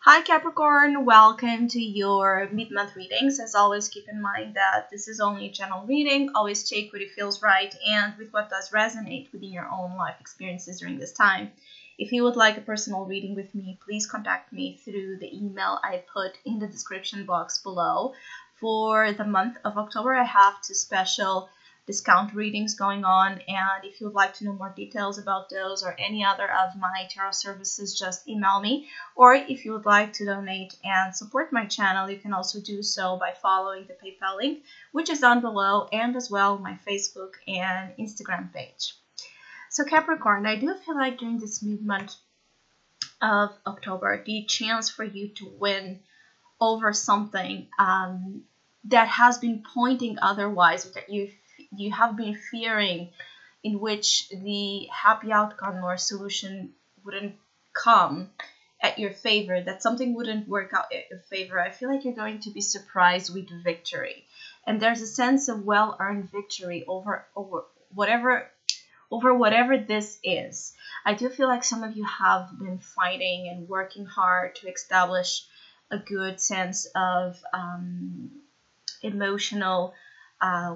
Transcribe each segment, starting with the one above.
Hi Capricorn, welcome to your mid-month readings. As always, keep in mind that this is only a general reading. Always take what it feels right and with what does resonate within your own life experiences during this time. If you would like a personal reading with me, please contact me through the email I put in the description box below. For the month of October, I have two special discount readings going on, and if you would like to know more details about those or any other of my tarot services, just email me. Or if you would like to donate and support my channel, you can also do so by following the PayPal link, which is down below, and as well my Facebook and Instagram page. So Capricorn, I do feel like during this mid-month of October, the chance for you to win over something that has been pointing otherwise, that you have been fearing, in which the happy outcome or solution wouldn't come at your favor, that something wouldn't work out at your favor. I feel like you're going to be surprised with victory, and there's a sense of well-earned victory over whatever this is. I do feel like some of you have been fighting and working hard to establish a good sense of emotional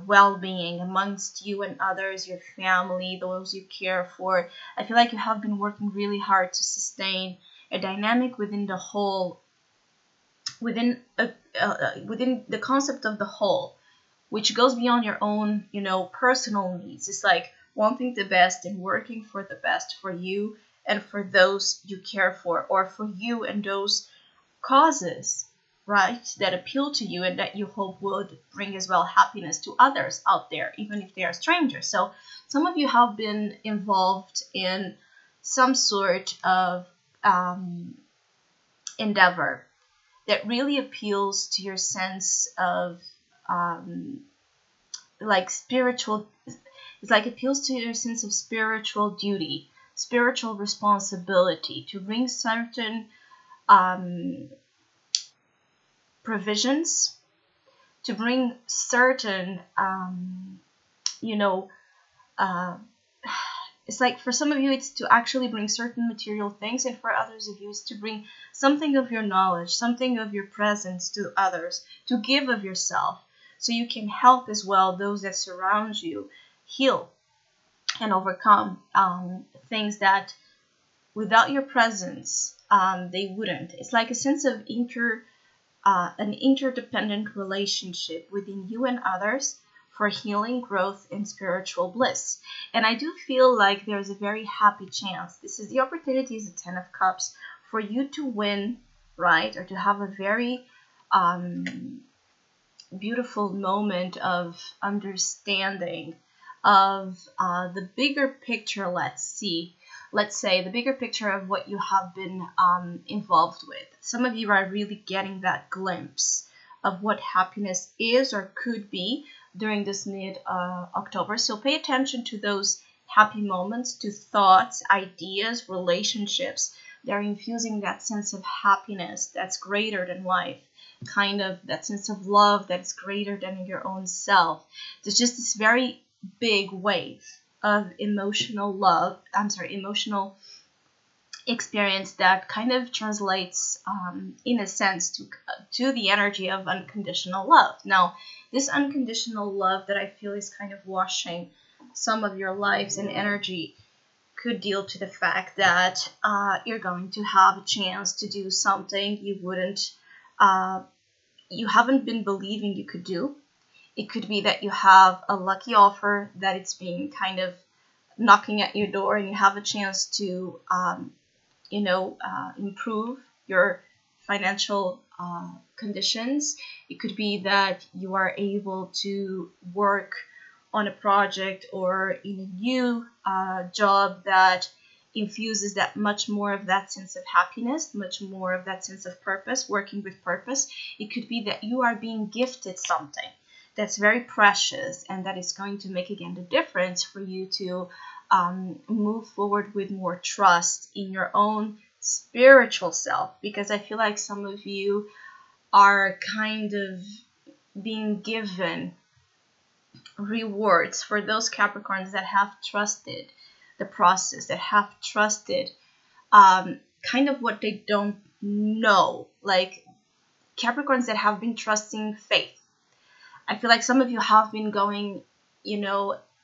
well-being amongst you and others, your family, those you care for. I feel like you have been working really hard to sustain a dynamic within the whole, within the concept of the whole, which goes beyond your own, personal needs. It's like wanting the best and working for the best for you and for those you care for, or for you and those causes, right, that appeal to you and that you hope would bring as well happiness to others out there, even if they are strangers. So some of you have been involved in some sort of endeavor that really appeals to your sense of spiritual, it's like appeals to your sense of spiritual duty, spiritual responsibility, to bring certain provisions, to bring certain it's like for some of you it's to actually bring certain material things, and for others of you it's to bring something of your knowledge, something of your presence to others, to give of yourself, so you can help as well those that surround you heal and overcome things that without your presence they wouldn't. It's like a sense of an interdependent relationship within you and others for healing, growth, and spiritual bliss. And I do feel like there's a very happy chance. This is the opportunity, is the Ten of Cups, for you to win, right? Or to have a very beautiful moment of understanding of the bigger picture. Let's say the bigger picture of what you have been involved with. Some of you are really getting that glimpse of what happiness is or could be during this mid-October. So pay attention to those happy moments, to thoughts, ideas, relationships that are infusing that sense of happiness that's greater than life, kind of that sense of love that's greater than your own self. There's just this very big wave of emotional experience that kind of translates in a sense to the energy of unconditional love. Now, this unconditional love that I feel is kind of washing some of your lives and energy could deal to the fact that you're going to have a chance to do something you haven't been believing you could do. It could be that you have a lucky offer that it's being kind of knocking at your door, and you have a chance to, improve your financial conditions. It could be that you are able to work on a project or in a new job that infuses that much more of that sense of happiness, much more of that sense of purpose, working with purpose. It could be that you are being gifted something that's very precious, and that is going to make, again, the difference for you to move forward with more trust in your own spiritual self. Because I feel like some of you are kind of being given rewards for those Capricorns that have trusted the process, that have trusted kind of what they don't know, like Capricorns that have been trusting faith. I feel like some of you have been going,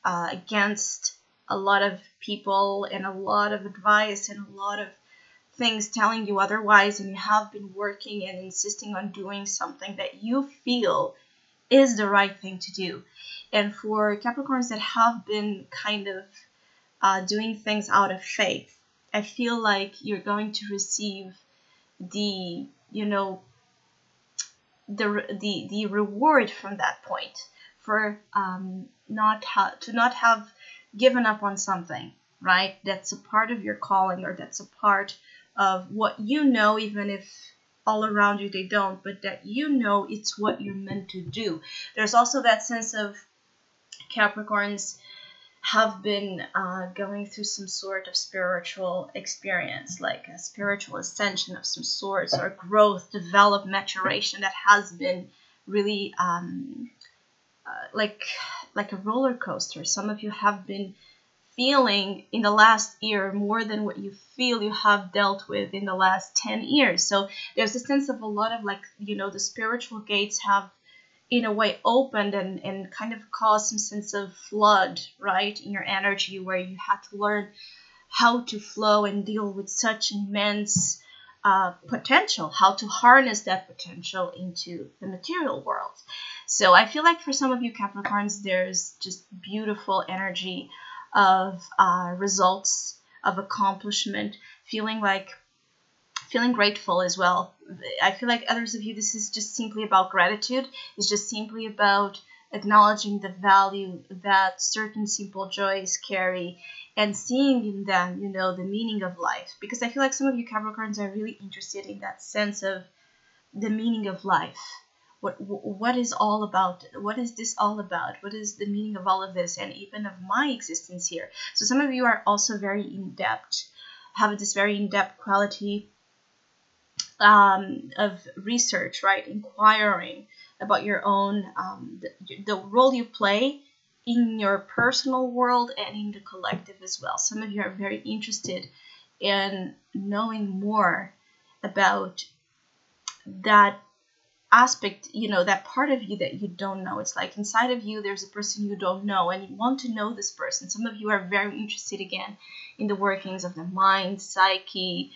against a lot of people and a lot of advice and a lot of things telling you otherwise, and you have been working and insisting on doing something that you feel is the right thing to do. And for Capricorns that have been kind of doing things out of faith, I feel like you're going to receive the the reward from that point for not have given up on something, right? That's a part of your calling, or that's a part of what you know, even if all around you they don't, but that it's what you're meant to do. There's also that sense of Capricorns have been going through some sort of spiritual experience, like a spiritual ascension of some sorts, or growth, develop, maturation that has been really like a roller coaster. Some of you have been feeling in the last year more than what you feel you have dealt with in the last 10 years. So there's a sense of a lot of the spiritual gates have in a way opened and kind of caused some sense of flood, right, in your energy, where you had to learn how to flow and deal with such immense potential, how to harness that potential into the material world. So I feel like for some of you Capricorns, there's just beautiful energy of results, of accomplishment, feeling grateful as well. I feel like others of you, this is just simply about gratitude. It's just simply about acknowledging the value that certain simple joys carry and seeing in them, the meaning of life. Because I feel like some of you Capricorns are really interested in that sense of the meaning of life. What is all about? What is this all about? What is the meaning of all of this, and even of my existence here? So some of you are also very in-depth, have this very in-depth quality of research, right? Inquiring about your own, the role you play in your personal world and in the collective as well. Some of you are very interested in knowing more about that aspect, that part of you that you don't know. It's like inside of you there's a person you don't know, and you want to know this person. Some of you are very interested again in the workings of the mind, psyche.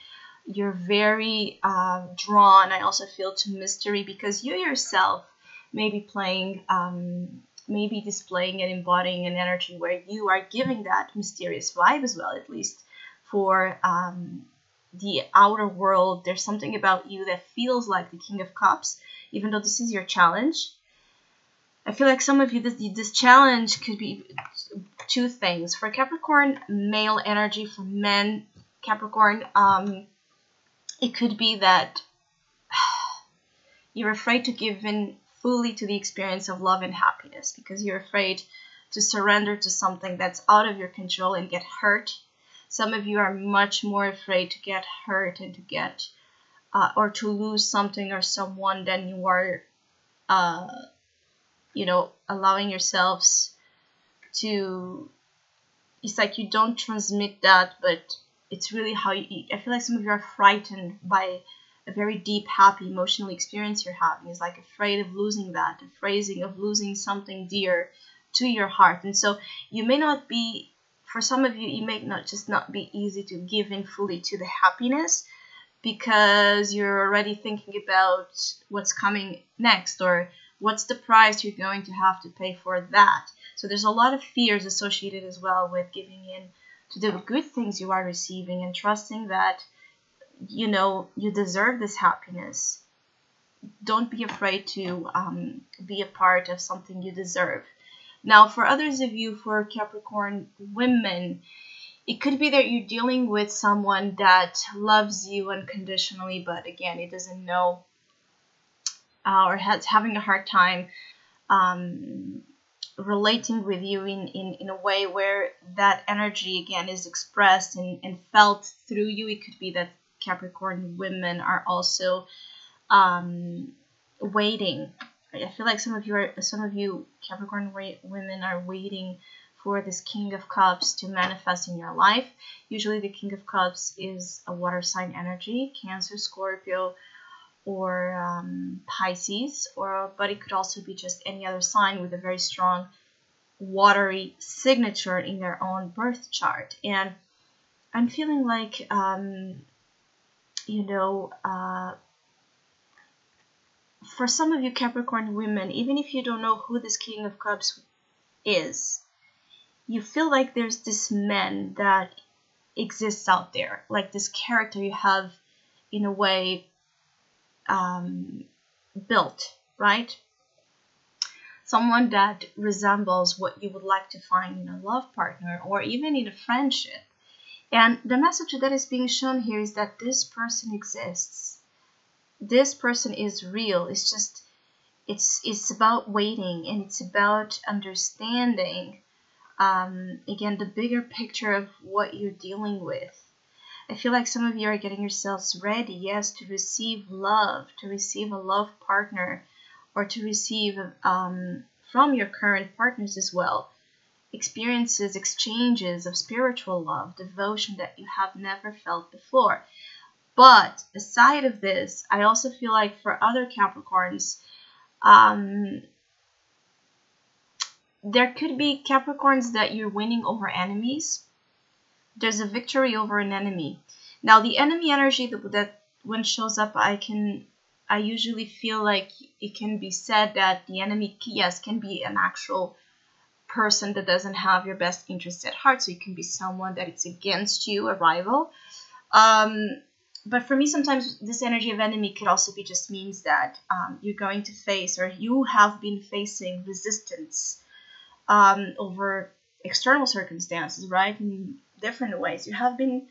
You're very drawn, I also feel, to mystery, because you yourself may be playing, maybe displaying and embodying an energy where you are giving that mysterious vibe as well, at least for the outer world. There's something about you that feels like the King of Cups, even though this is your challenge. I feel like some of you, this challenge could be two things. For Capricorn, male energy. For men, Capricorn, it could be that you're afraid to give in fully to the experience of love and happiness, because you're afraid to surrender to something that's out of your control and get hurt. Some of you are much more afraid to get hurt and to get or to lose something or someone than you are, allowing yourselves to. It's like you don't transmit that, but it's really how you. I feel like some of you are frightened by a very deep, happy, emotional experience you're having. It's like afraid of losing that, afraid of losing something dear to your heart. And so you may not be, for some of you, it may not be easy to give in fully to the happiness, because you're already thinking about what's coming next, or what's the price you're going to have to pay for that. So there's a lot of fears associated as well with giving in to the good things you are receiving and trusting that, you deserve this happiness. Don't be afraid to be a part of something you deserve. Now, for others of you, for Capricorn women, it could be that you're dealing with someone that loves you unconditionally, but again, it doesn't know or having a hard time relating with you in a way where that energy again is expressed and felt through you. It could be that Capricorn women are also waiting. I feel like some of you Capricorn women are waiting for this King of Cups to manifest in your life. Usually the King of Cups is a water sign energy, Cancer, Scorpio, or Pisces, but it could also be just any other sign with a very strong watery signature in their own birth chart. And I'm feeling like, for some of you Capricorn women, even if you don't know who this King of Cups is, you feel like there's this man that exists out there, like this character you have in a way built, right? Someone that resembles what you would like to find in a love partner or even in a friendship. And the message that is being shown here is that this person exists. This person is real. It's just, it's about waiting, and it's about understanding, again, the bigger picture of what you're dealing with. I feel like some of you are getting yourselves ready, yes, to receive love, to receive a love partner, or to receive from your current partners as well, experiences, exchanges of spiritual love, devotion that you have never felt before. But aside of this, I also feel like for other Capricorns, there could be Capricorns that you're winning over enemies. There's a victory over an enemy. Now, the enemy energy that when shows up, I usually feel like it can be said that the enemy, yes, can be an actual person that doesn't have your best interests at heart. So it can be someone that it's against you, a rival. But for me, sometimes this energy of enemy could also be just means that you're going to face, or you have been facing resistance over external circumstances, right? In different ways. You have been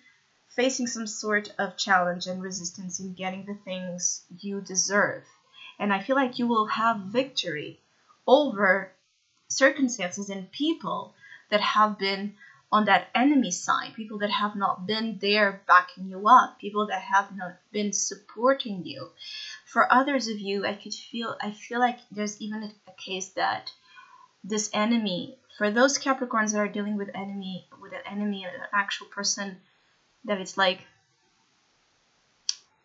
facing some sort of challenge and resistance in getting the things you deserve. And I feel like you will have victory over circumstances and people that have been on that enemy side, people that have not been there backing you up, people that have not been supporting you. For others of you, I feel like there's even a case that this enemy, for those Capricorns that are dealing with an enemy, an actual person that it's like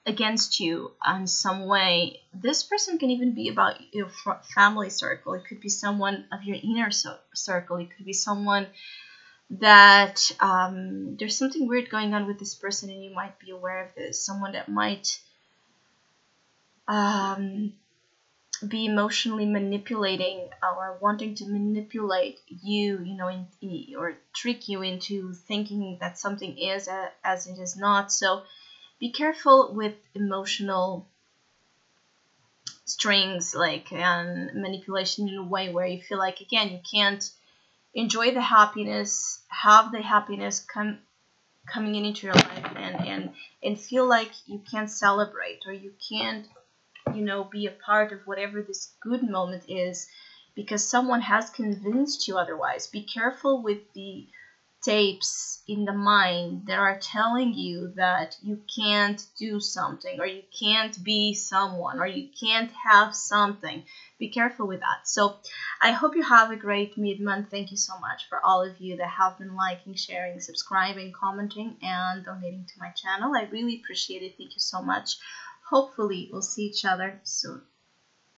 against you in some way, this person can even be about your family circle. It could be someone of your inner circle. It could be someone that there's something weird going on with this person, and you might be aware of this. Someone that might be emotionally manipulating or wanting to manipulate you, or trick you into thinking that something is as it is not. So be careful with emotional strings, and manipulation in a way where you feel like, again, you can't enjoy the happiness, have the happiness coming into your life, and feel like you can't celebrate, or you can't be a part of whatever this good moment is because someone has convinced you otherwise. Be careful with the tapes in the mind that are telling you that you can't do something, or you can't be someone, or you can't have something. Be careful with that. So I hope you have a great mid-month. Thank you so much for all of you that have been liking, sharing, subscribing, commenting, and donating to my channel. I really appreciate it. Thank you so much. Hopefully we'll see each other soon.